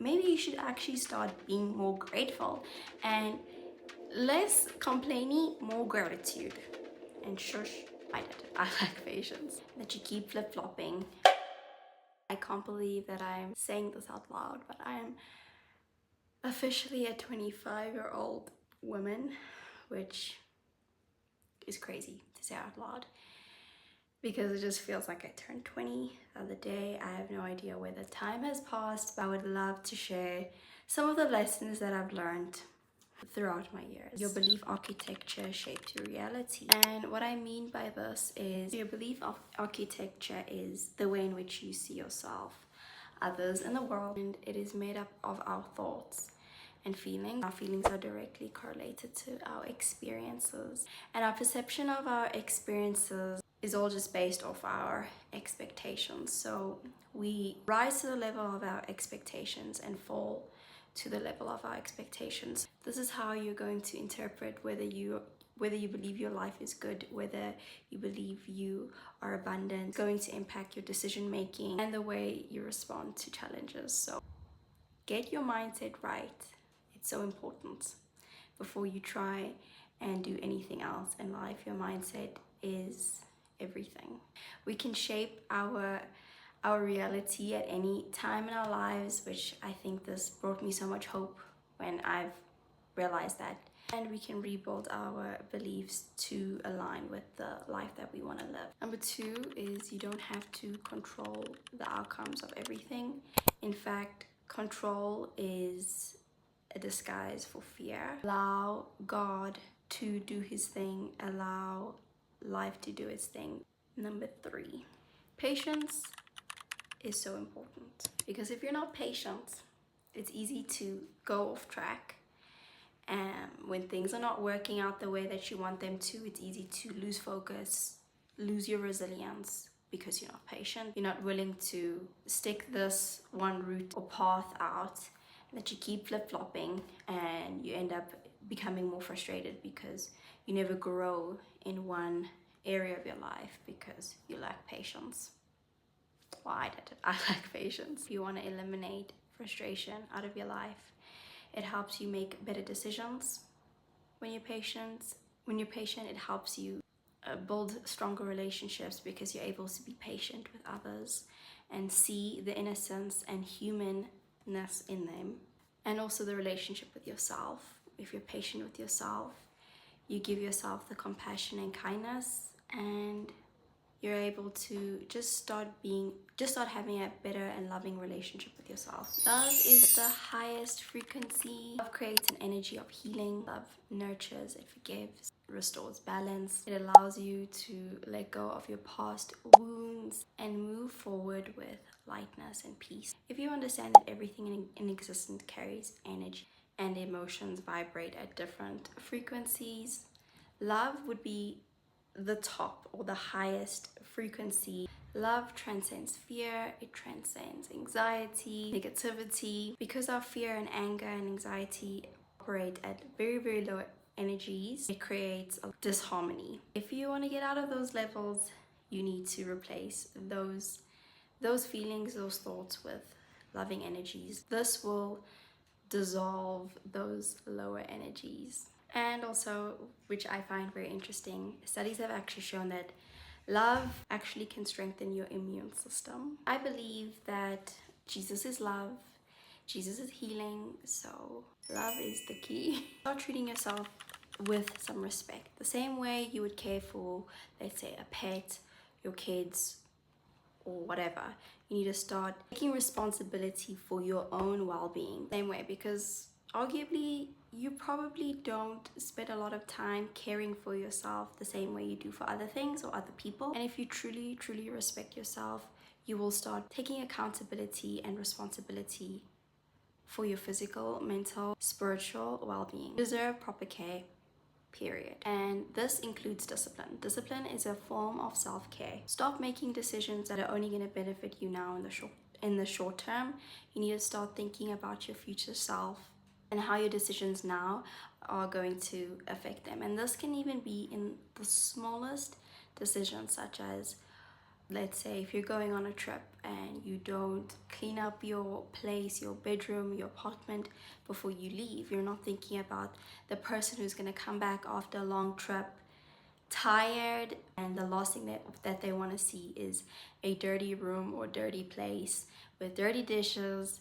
maybe you should actually start being more grateful and less complaining, more gratitude. And shush, I did. I lack patience. That you keep flip-flopping. I can't believe that I'm saying this out loud, but I am officially a 25-year-old woman, which is crazy to say out loud because it just feels like I turned 20 the other day. I have no idea where the time has passed, but I would love to share some of the lessons that I've learned throughout my years. Your belief architecture shapes your reality. And what I mean by this is your belief architecture is the way in which you see yourself, others, and the world. And it is made up of our thoughts and feelings. Our feelings are directly correlated to our experiences. And our perception of our experiences is all just based off our expectations. So we rise to the level of our expectations and fall to the level of our expectations. This is how you're going to interpret whether you believe your life is good, whether you believe you are abundant. It's going to impact your decision making and the way you respond to challenges. So get your mindset right. It's so important before you try and do anything else in life. Your mindset is everything. We can shape our reality at any time in our lives, which I think this brought me so much hope when I've realized that. And we can rebuild our beliefs to align with the life that we want to live. Number 2 is you don't have to control the outcomes of everything. In fact, control is a disguise for fear. Allow God to do his thing. Allow life to do its thing. Number 3, patience is so important, because if you're not patient, it's easy to go off track. And when things are not working out the way that you want them to, it's easy to lose focus, lose your resilience, because you're not patient. You're not willing to stick this one route or path out, that you keep flip-flopping, and you end up becoming more frustrated because you never grow in one area of your life because you lack patience. Well, I did. I lack patience. If you want to eliminate frustration out of your life, it helps you make better decisions. When you're patient, it helps you build stronger relationships, because you're able to be patient with others and see the innocence and humanness in them. And also the relationship with yourself. If you're patient with yourself, you give yourself the compassion and kindness, and you're able to just start having a better and loving relationship with yourself. Love is the highest frequency. Love creates an energy of healing. Love nurtures, it forgives, restores balance. It allows you to let go of your past wounds and move forward with lightness and peace. If you understand that everything in existence carries energy and emotions vibrate at different frequencies, love would be the top or the highest frequency. Love transcends fear, it transcends anxiety, negativity. Because our fear and anger and anxiety operate at very, very low energies, it creates a disharmony. If you want to get out of those levels, you need to replace those feelings, those thoughts with loving energies. This will dissolve those lower energies. And also, which I find very interesting, studies have actually shown that love actually can strengthen your immune system. I believe that Jesus is love, Jesus is healing, so love is the key. Start treating yourself with some respect, the same way you would care for, let's say, a pet, your kids, or whatever. You need to start taking responsibility for your own well-being. Same way, because arguably you probably don't spend a lot of time caring for yourself the same way you do for other things or other people. And if you truly respect yourself, you will start taking accountability and responsibility for your physical, mental, spiritual well-being. You deserve proper care, period. And this includes discipline. Discipline is a form of self-care. Stop making decisions that are only going to benefit you now in the short term. You need to start thinking about your future self and how your decisions now are going to affect them. And this can even be in the smallest decisions, such as Let's say if you're going on a trip and you don't clean up your place, your bedroom, your apartment before you leave, you're not thinking about the person who's going to come back after a long trip tired, and the last thing that they want to see is a dirty room or dirty place with dirty dishes.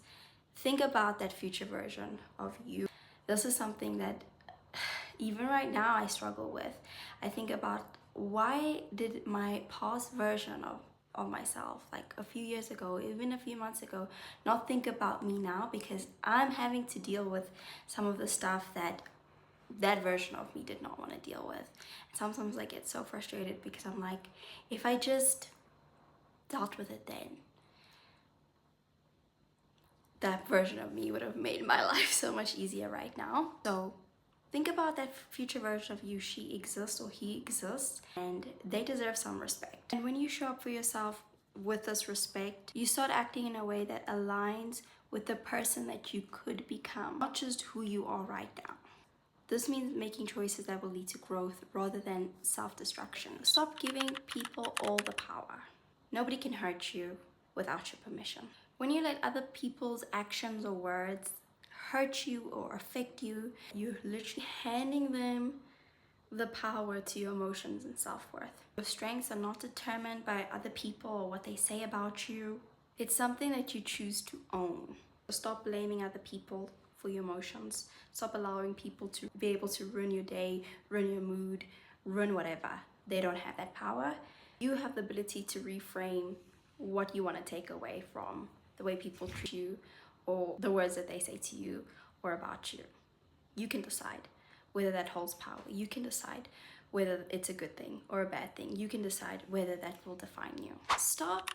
Think about that future version of you. This is something that even right now I struggle with. I think about, why did my past version of myself, like a few years ago, even a few months ago, not think about me now, because I'm having to deal with some of the stuff that version of me did not want to deal with. And sometimes I get so frustrated because I'm like, if I just dealt with it then, that version of me would have made my life so much easier right now. So think about that future version of you. She exists or he exists, and they deserve some respect. And when you show up for yourself with this respect, you start acting in a way that aligns with the person that you could become, not just who you are right now. This means making choices that will lead to growth rather than self-destruction. Stop giving people all the power. Nobody can hurt you without your permission. When you let other people's actions or words hurt you or affect you, you're literally handing them the power to your emotions and self-worth. Your strengths are not determined by other people or what they say about you. It's something that you choose to own. Stop blaming other people for your emotions. Stop allowing people to be able to ruin your day, ruin your mood, ruin whatever. They don't have that power. You have the ability to reframe what you want to take away from the way people treat you or the words that they say to you or about you. You can decide whether that holds power. You can decide whether it's a good thing or a bad thing. You can decide whether that will define you. Stop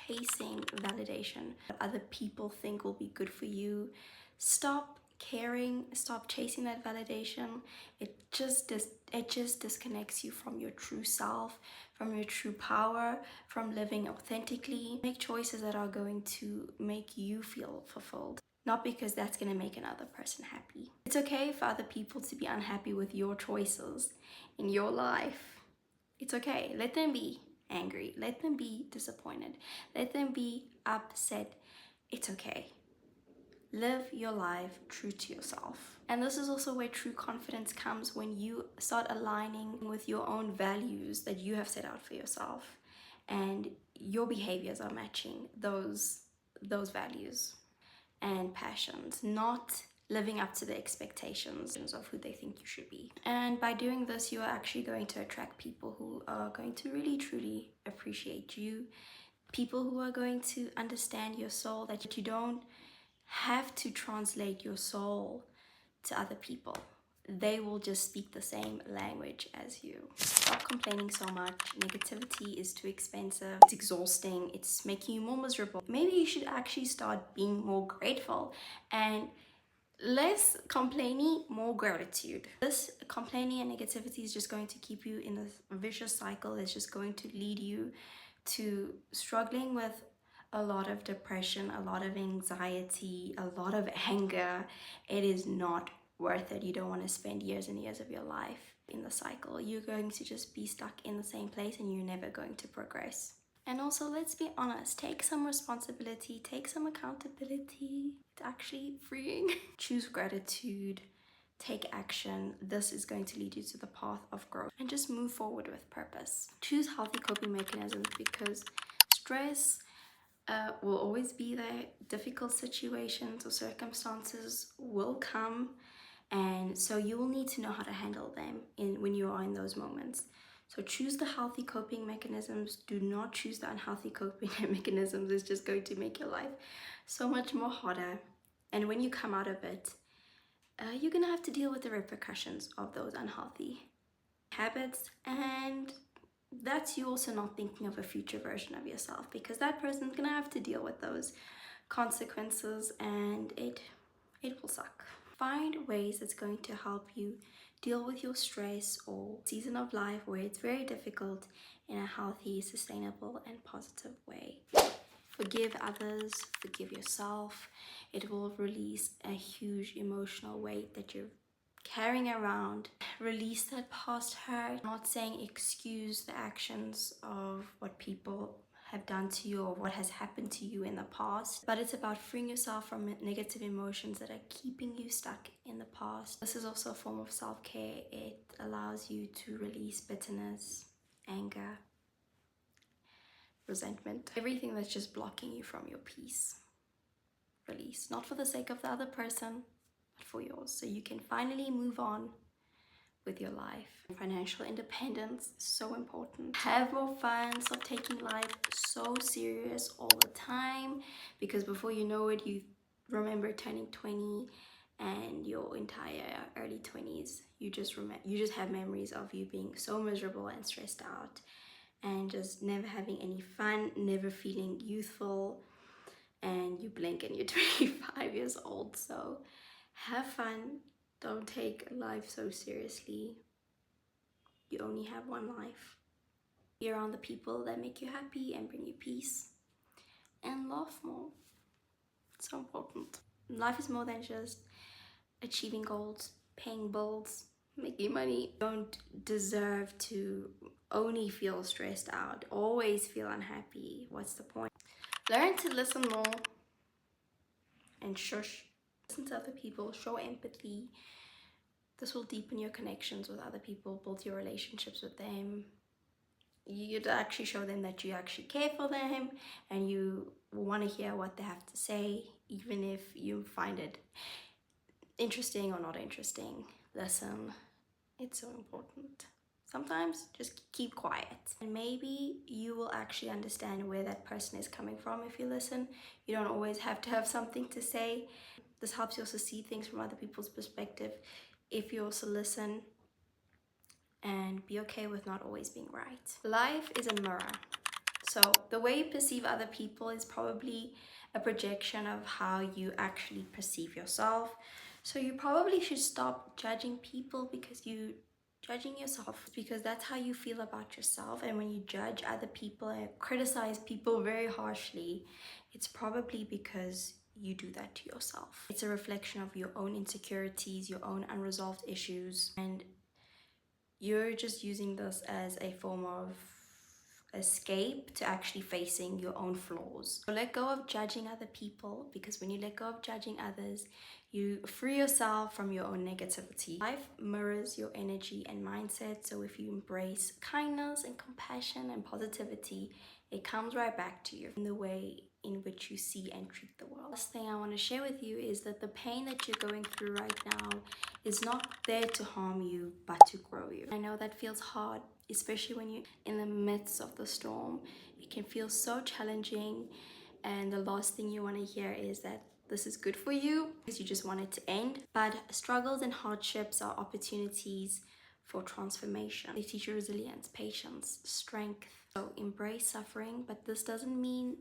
chasing validation that other people think will be good for you. Stop caring, stop chasing that validation. It just disconnects you from your true self, from your true power, from living authentically. Make choices that are going to make you feel fulfilled, not because that's going to make another person happy. It's okay for other people to be unhappy with your choices in your life. It's okay. Let them be angry. Let them be disappointed. Let them be upset. It's okay. Live your life true to yourself. And this is also where true confidence comes, when you start aligning with your own values that you have set out for yourself, and your behaviors are matching those values and passions, not living up to the expectations of who they think you should be. And by doing this, you are actually going to attract people who are going to really truly appreciate you, people who are going to understand your soul, that you don't have to translate your soul to other people. They will just speak the same language as you. Stop complaining so much. Negativity is too expensive. It's exhausting. It's making you more miserable. Maybe you should actually start being more grateful, and less complaining, more gratitude. This complaining and negativity is just going to keep you in a vicious cycle. It's just going to lead you to struggling with a lot of depression, a lot of anxiety, a lot of anger. It is not worth it. You don't want to spend years and years of your life in the cycle. You're going to just be stuck in the same place, and you're never going to progress. And also, let's be honest, take some responsibility, take some accountability. It's actually freeing. Choose gratitude, take action. This is going to lead you to the path of growth, and just move forward with purpose. Choose healthy coping mechanisms, because stress will always be there. Difficult situations or circumstances will come, and so you will need to know how to handle them when you are in those moments. So choose the healthy coping mechanisms. Do not choose the unhealthy coping mechanisms. It's just going to make your life so much more harder. And when you come out of it, you're gonna have to deal with the repercussions of those unhealthy habits. And that's you also not thinking of a future version of yourself, because that person's gonna have to deal with those consequences, and it will suck. Find ways that's going to help you deal with your stress or season of life where it's very difficult in a healthy, sustainable, and positive way. Forgive others, forgive yourself. It will release a huge emotional weight that you've carrying around. Release that past hurt. Not saying excuse the actions of what people have done to you or what has happened to you in the past, but it's about freeing yourself from negative emotions that are keeping you stuck in the past. This is also a form of self-care. It allows you to release bitterness, anger, resentment, everything that's just blocking you from your peace. Release, not for the sake of the other person, but for yours, so you can finally move on with your life. Financial independence is so important. Have more fun. Stop taking life so serious all the time, because before you know it, you remember turning 20 and your entire early 20s, you just have memories of you being so miserable and stressed out and just never having any fun, never feeling youthful, and you blink and you're 25 years old. So have fun. Don't take life so seriously. You only have one life. Be around the people that make you happy and bring you peace, and laugh more. It's so important. Life is more than just achieving goals, paying bills, making money. You don't deserve to only feel stressed out, always feel unhappy. What's the point? Learn to listen more and shush. Listen to other people, show empathy. This will deepen your connections with other people, build your relationships with them. You'd actually show them that you actually care for them and you want to hear what they have to say, even if you find it interesting or not interesting. Listen, it's so important. Sometimes just keep quiet, and maybe you will actually understand where that person is coming from if you listen. You don't always have to have something to say. This helps you also see things from other people's perspective if you also listen, and be okay with not always being right. Life is a mirror. So the way you perceive other people is probably a projection of how you actually perceive yourself. So you probably should stop judging people because you judging yourself, because that's how you feel about yourself. And when you judge other people and criticize people very harshly, it's probably because you do that to yourself. It's a reflection of your own insecurities, your own unresolved issues, and you're just using this as a form of escape to actually facing your own flaws. So let go of judging other people, because when you let go of judging others, you free yourself from your own negativity. Life mirrors your energy and mindset, so if you embrace kindness and compassion and positivity, it comes right back to you in the way in which you see and treat the world. Last thing I want to share with you is that the pain that you're going through right now is not there to harm you, but to grow you. I know that feels hard, especially when you're in the midst of the storm. It can feel so challenging, and the last thing you want to hear is that this is good for you, because you just want it to end. But struggles and hardships are opportunities for transformation. They teach you resilience, patience, strength. So embrace suffering, but this doesn't mean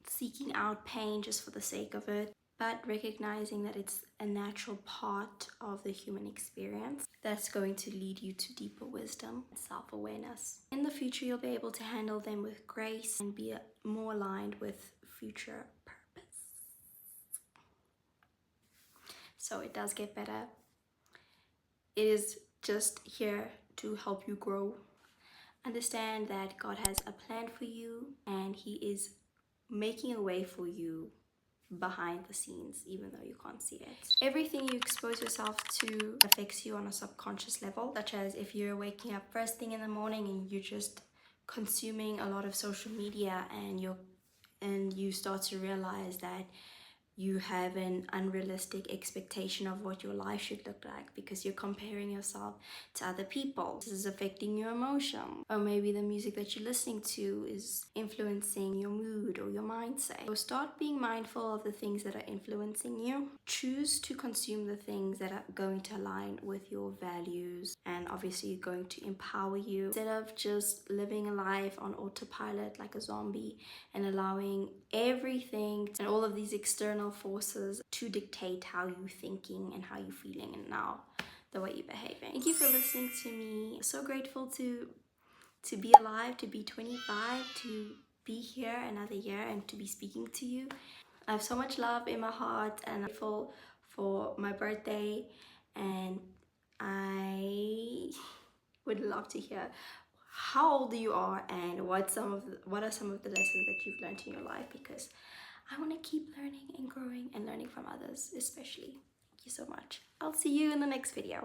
seeking out pain just for the sake of it, but recognizing that it's a natural part of the human experience that's going to lead you to deeper wisdom and self-awareness. In the future, you'll be able to handle them with grace and be more aligned with future purpose. So it does get better. It is just here to help you grow. Understand that God has a plan for you, and He is making a way for you behind the scenes, even though you can't see it. Everything you expose yourself to affects you on a subconscious level, such as if you're waking up first thing in the morning and you're just consuming a lot of social media, and you start to realize that you have an unrealistic expectation of what your life should look like because you're comparing yourself to other people. This is affecting your emotion. Or maybe the music that you're listening to is influencing your mood or your mindset. So start being mindful of the things that are influencing you. Choose to consume the things that are going to align with your values and obviously going to empower you, instead of just living a life on autopilot like a zombie and allowing everything and all of these external forces to dictate how you're thinking and how you're feeling, and now the way you're behaving. Thank you for listening to me. So grateful to be alive, to be 25, to be here another year and to be speaking to you. I have so much love in my heart, and I'm grateful for my birthday and I would love to hear how old you are and what are some of the lessons that you've learned in your life, because I want to keep learning and growing and learning from others especially. Thank you so much. I'll see you in the next video.